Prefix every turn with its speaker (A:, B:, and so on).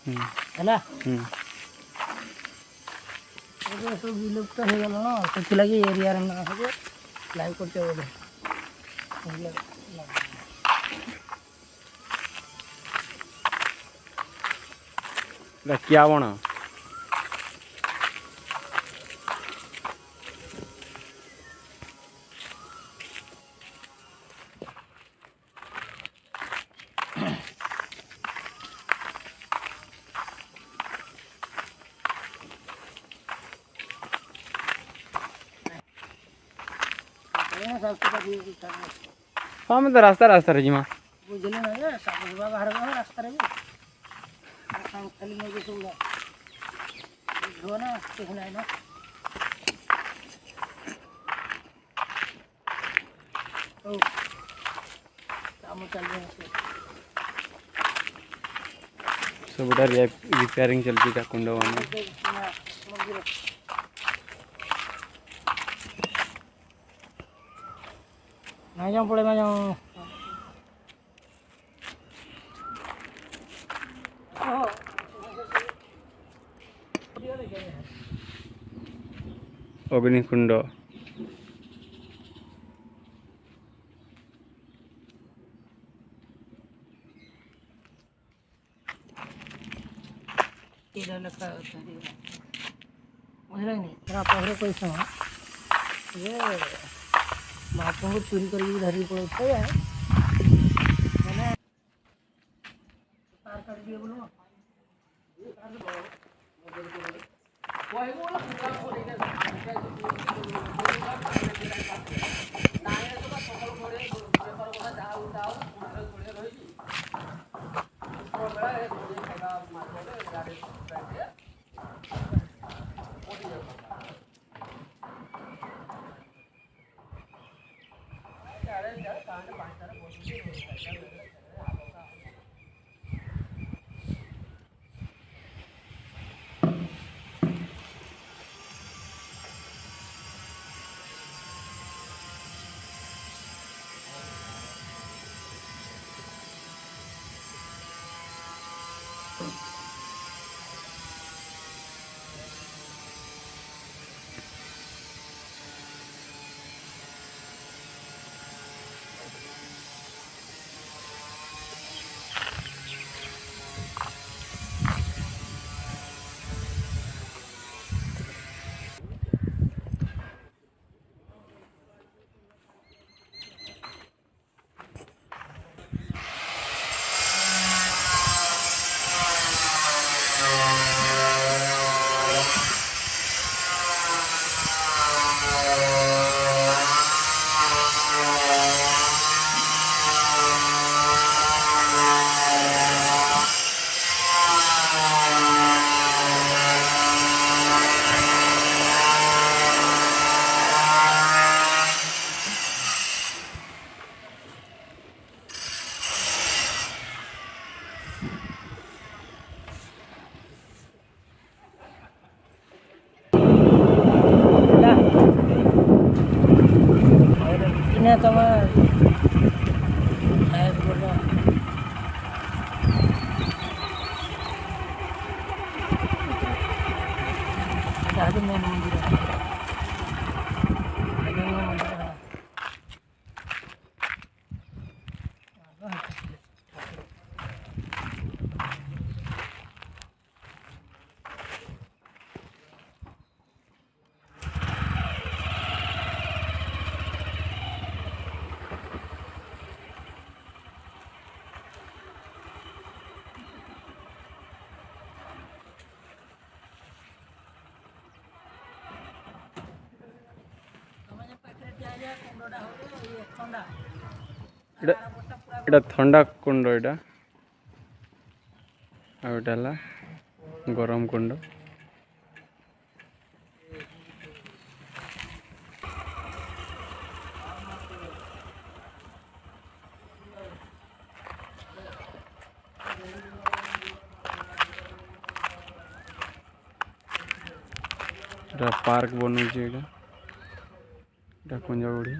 A: ହେଲା ଏବେ ସବୁ ବିଲୁପ୍ତ ହେଇଗଲାଣ ସେଥିଲାଗି ଏରିଆର ନାଁ ସବୁ ଲାଇଭ୍ କରୁଛ ବୋଧେ
B: କିଆ ବଣ हाँ मैं तो रास्ता जीमा
A: बुझले ना ये सब बाहर रास्ता रे खाली में सब ना देखना है ना ओ काम चल रहा है
B: सब उधर रिपेयरिंग चलती था कुंडा वाला
A: नहीं जाऊँ पड़े मैं जाऊँ
B: अग्निकुंड
A: इधर लगता है मुझे नहीं तेरा पहले कोई सुना ये बातों को चोरी करके धरी पड़ता है मैंने तार कर दिए बोलो ini teman saya juga ada memang
B: এটা ଥଣ୍ଡା କୁଣ୍ଡ ଏଇଟା ଆଉ ଏଇଟା ହେଲା ଗରମ କୁଣ୍ଡ এটা ପାର୍କ ବନୁଛି ଏଇଟା କୁଞ୍ଜଗୁଡ଼ି